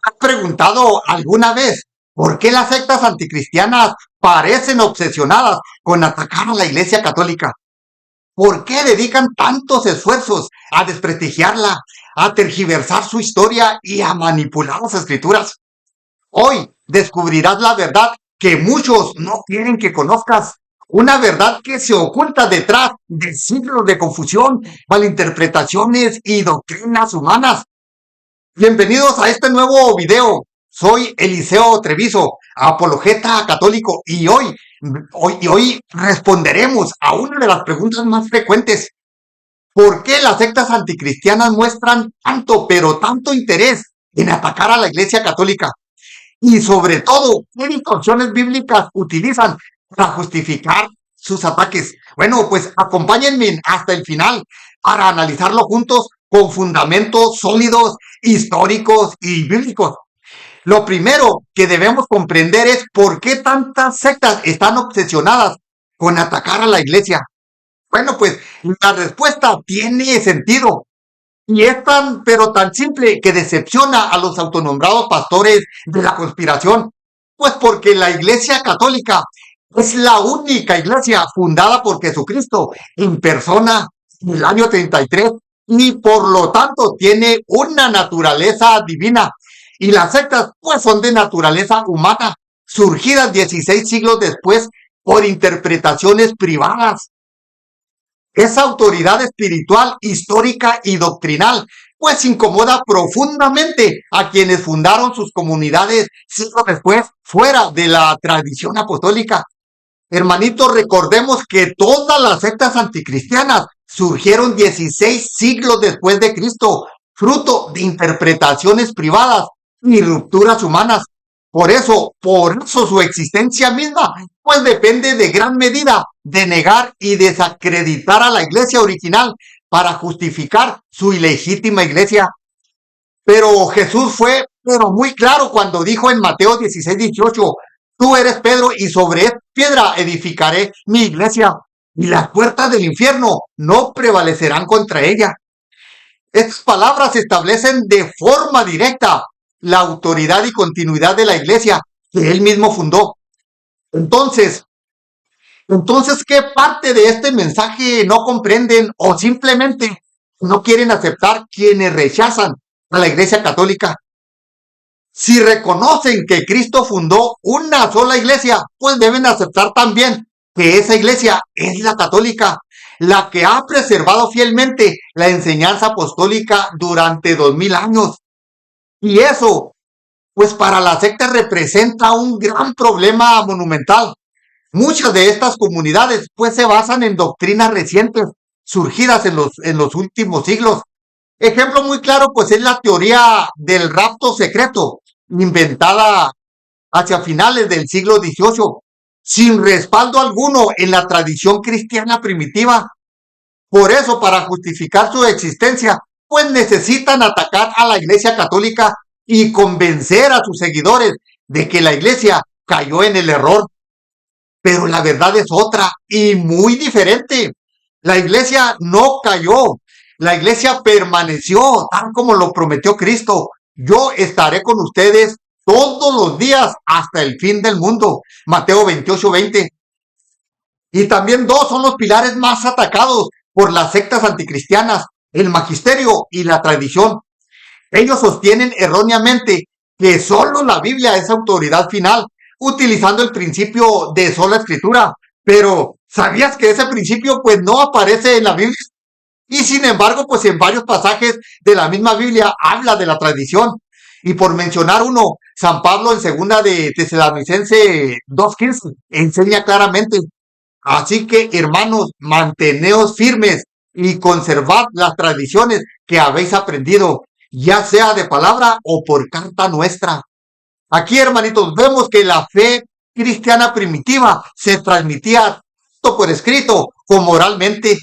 ¿Has preguntado alguna vez por qué las sectas anticristianas parecen obsesionadas con atacar a la Iglesia Católica? ¿Por qué dedican tantos esfuerzos a desprestigiarla, a tergiversar su historia y a manipular las escrituras? Hoy descubrirás la verdad que muchos no quieren que conozcas. Una verdad que se oculta detrás de siglos de confusión, malinterpretaciones y doctrinas humanas. Bienvenidos a este nuevo video. Soy Eliseo Treviso, apologeta católico, y hoy responderemos a una de las preguntas más frecuentes. ¿Por qué las sectas anticristianas muestran tanto, pero tanto interés en atacar a la Iglesia Católica? Y sobre todo, ¿qué distorsiones bíblicas utilizan para justificar sus ataques? Bueno, pues acompáñenme hasta el final para analizarlo juntos con fundamentos sólidos, históricos y bíblicos. Lo primero que debemos comprender es por qué tantas sectas están obsesionadas con atacar a la iglesia. Bueno, pues la respuesta tiene sentido. Y es tan, pero tan simple que decepciona a los autonombrados pastores de la conspiración. Pues porque la Iglesia Católica es la única iglesia fundada por Jesucristo en persona en el año 33 y por lo tanto tiene una naturaleza divina. Y las sectas pues son de naturaleza humana, surgidas 16 siglos después por interpretaciones privadas. Esa autoridad espiritual, histórica y doctrinal, pues incomoda profundamente a quienes fundaron sus comunidades siglos después, fuera de la tradición apostólica. Hermanitos, recordemos que todas las sectas anticristianas surgieron 16 siglos después de Cristo, fruto de interpretaciones privadas y rupturas humanas. Por eso su existencia misma, pues depende de gran medida de negar y desacreditar a la iglesia original para justificar su ilegítima iglesia. Pero Jesús fue, pero muy claro cuando dijo en Mateo 16:18, tú eres Pedro y sobre esta piedra edificaré mi iglesia y las puertas del infierno no prevalecerán contra ella. Estas palabras establecen de forma directa la autoridad y continuidad de la iglesia que él mismo fundó. Entonces, ¿qué parte de este mensaje no comprenden o simplemente no quieren aceptar quienes rechazan a la Iglesia Católica? Si reconocen que Cristo fundó una sola iglesia, pues deben aceptar también que esa iglesia es la católica, la que ha preservado fielmente la enseñanza apostólica durante 2000 años. Y eso, pues para la secta representa un gran problema monumental. Muchas de estas comunidades pues se basan en doctrinas recientes, surgidas en los últimos siglos. Ejemplo muy claro pues es la teoría del rapto secreto, inventada hacia finales del siglo XVIII, sin respaldo alguno en la tradición cristiana primitiva. Por eso, para justificar su existencia, pues necesitan atacar a la Iglesia Católica y convencer a sus seguidores de que la Iglesia cayó en el error. Pero la verdad es otra y muy diferente. La iglesia no cayó. La iglesia permaneció tal como lo prometió Cristo. Yo estaré con ustedes todos los días hasta el fin del mundo. Mateo 28:20. Y también dos son los pilares más atacados por las sectas anticristianas, el magisterio y la tradición. Ellos sostienen erróneamente que solo la Biblia es autoridad final, utilizando el principio de sola escritura. Pero, ¿sabías que ese principio pues no aparece en la Biblia? Y sin embargo, pues en varios pasajes de la misma Biblia habla de la tradición. Y por mencionar uno, San Pablo en segunda de Tesalonicense 2:15 enseña claramente. Así que, hermanos, manteneos firmes y conservad las tradiciones que habéis aprendido, ya sea de palabra o por carta nuestra. Aquí, hermanitos, vemos que la fe cristiana primitiva se transmitía tanto por escrito como oralmente.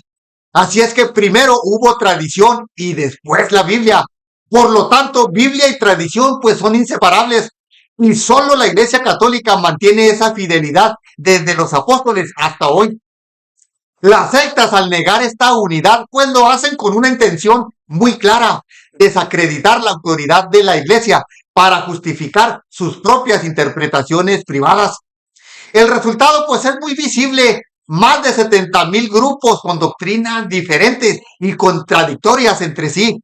Así es que primero hubo tradición y después la Biblia. Por lo tanto, Biblia y tradición pues son inseparables. Y solo la Iglesia Católica mantiene esa fidelidad desde los apóstoles hasta hoy. Las sectas, al negar esta unidad, pues lo hacen con una intención muy clara, desacreditar la autoridad de la iglesia para justificar sus propias interpretaciones privadas. El resultado pues es muy visible. Más de 70,000 grupos con doctrinas diferentes y contradictorias entre sí.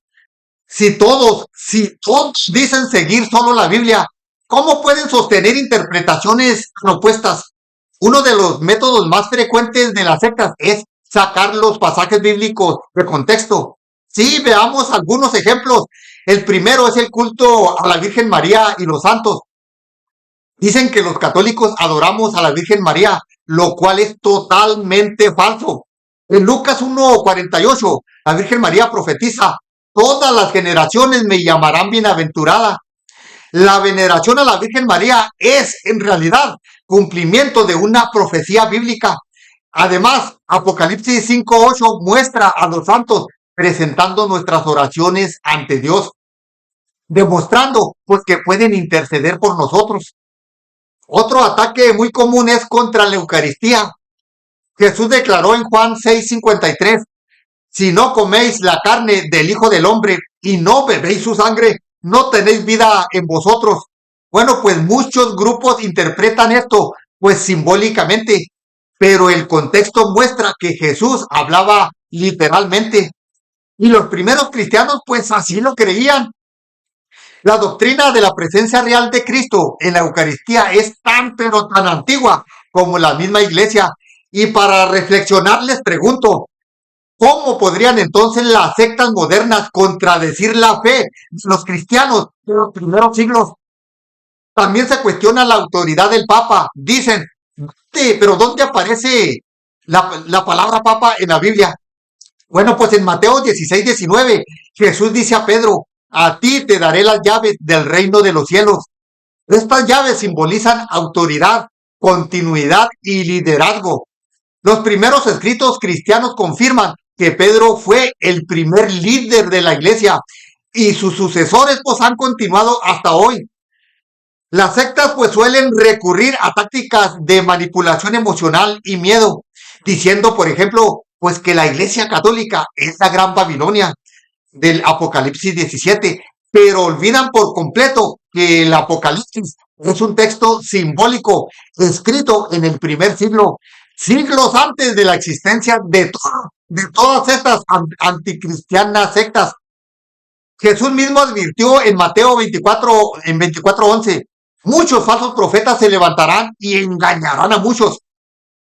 Si todos dicen seguir solo la Biblia, ¿cómo pueden sostener interpretaciones opuestas? Uno de los métodos más frecuentes de las sectas es sacar los pasajes bíblicos de contexto. Sí, veamos algunos ejemplos. El primero es el culto a la Virgen María y los santos. Dicen que los católicos adoramos a la Virgen María, lo cual es totalmente falso. En Lucas 1:48, la Virgen María profetiza: todas las generaciones me llamarán bienaventurada. La veneración a la Virgen María es, en realidad, cumplimiento de una profecía bíblica. Además, Apocalipsis 5:8 muestra a los santos presentando nuestras oraciones ante Dios, demostrando pues que pueden interceder por nosotros. Otro ataque muy común es contra la Eucaristía. Jesús declaró en Juan 6:53: si no coméis la carne del Hijo del Hombre y no bebéis su sangre, no tenéis vida en vosotros. Bueno, pues muchos grupos interpretan esto, pues simbólicamente, pero el contexto muestra que Jesús hablaba literalmente. Y los primeros cristianos, pues así lo creían. La doctrina de la presencia real de Cristo en la Eucaristía es tan pero tan antigua como la misma iglesia. Y para reflexionar les pregunto, ¿cómo podrían entonces las sectas modernas contradecir la fe de los cristianos de los primeros siglos? También se cuestiona la autoridad del Papa. Dicen, sí, pero ¿dónde aparece la palabra Papa en la Biblia? Bueno, pues en Mateo 16:19, Jesús dice a Pedro: a ti te daré las llaves del reino de los cielos. Estas llaves simbolizan autoridad, continuidad y liderazgo. Los primeros escritos cristianos confirman que Pedro fue el primer líder de la iglesia y sus sucesores pues han continuado hasta hoy. Las sectas pues suelen recurrir a tácticas de manipulación emocional y miedo, diciendo, por ejemplo, pues que la iglesia católica es la gran Babilonia del Apocalipsis 17, pero olvidan por completo que el Apocalipsis es un texto simbólico escrito en el primer siglo, siglos antes de la existencia de todas estas anticristianas sectas. Jesús mismo advirtió en Mateo 24, en 24:11, muchos falsos profetas se levantarán y engañarán a muchos.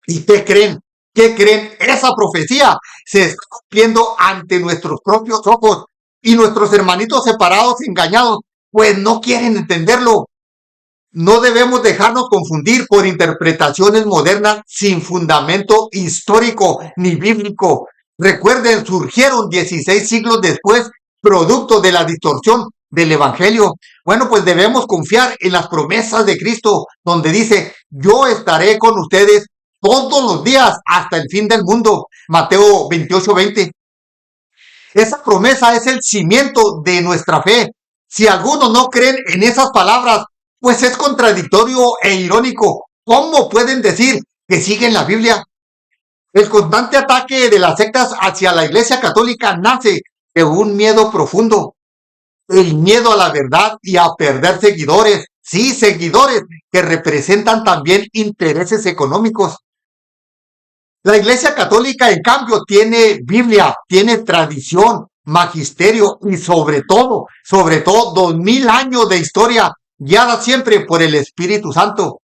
¿Y qué creen? ¿Qué creen? Esa profecía se está cumpliendo ante nuestros propios ojos y nuestros hermanitos separados, engañados, pues no quieren entenderlo. No debemos dejarnos confundir por interpretaciones modernas sin fundamento histórico ni bíblico. Recuerden, surgieron 16 siglos después, producto de la distorsión del Evangelio. Bueno, pues debemos confiar en las promesas de Cristo, donde dice, yo estaré con ustedes todos los días hasta el fin del mundo. Mateo 28:20. Esa promesa es el cimiento de nuestra fe. Si algunos no creen en esas palabras, pues es contradictorio e irónico. ¿Cómo pueden decir que siguen la Biblia? El constante ataque de las sectas hacia la Iglesia Católica nace de un miedo profundo, el miedo a la verdad y a perder seguidores. Sí, seguidores que representan también intereses económicos. La Iglesia Católica, en cambio, tiene Biblia, tiene tradición, magisterio y sobre todo 2000 años de historia guiada siempre por el Espíritu Santo.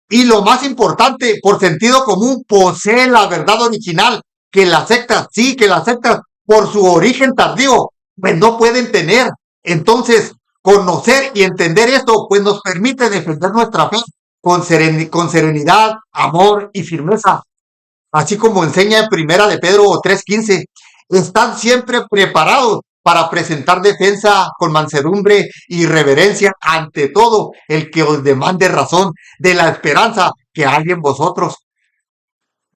Y lo más importante, por sentido común, posee la verdad original que las sectas, sí, que las sectas, por su origen tardío, pues no pueden tener. Entonces, conocer y entender esto, pues nos permite defender nuestra fe con serenidad, amor y firmeza. Así como enseña en Primera de Pedro 3:15, están siempre preparados para presentar defensa con mansedumbre y reverencia ante todo el que os demande razón de la esperanza que hay en vosotros.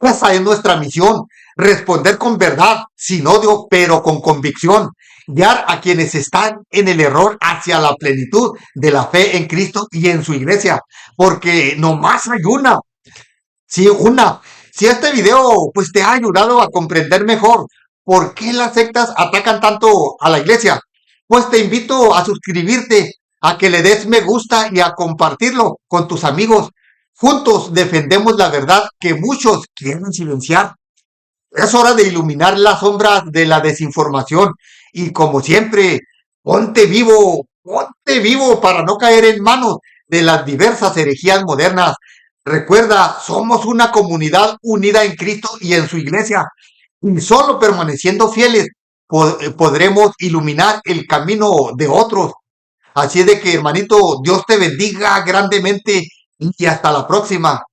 Esa es nuestra misión, responder con verdad, sin odio, pero con convicción, guiar a quienes están en el error hacia la plenitud de la fe en Cristo y en su iglesia, porque nomás hay una. Sí, una. Si este video pues te ha ayudado a comprender mejor por qué las sectas atacan tanto a la iglesia, Pues te invito a suscribirte, a que le des me gusta y a compartirlo con tus amigos. Juntos defendemos la verdad que muchos quieren silenciar. Es hora de iluminar las sombras de la desinformación y como siempre, ponte vivo para no caer en manos de las diversas herejías modernas. Recuerda, somos una comunidad unida en Cristo y en su iglesia y solo permaneciendo fieles podremos iluminar el camino de otros. Así de que, hermanito, Dios te bendiga grandemente y hasta la próxima.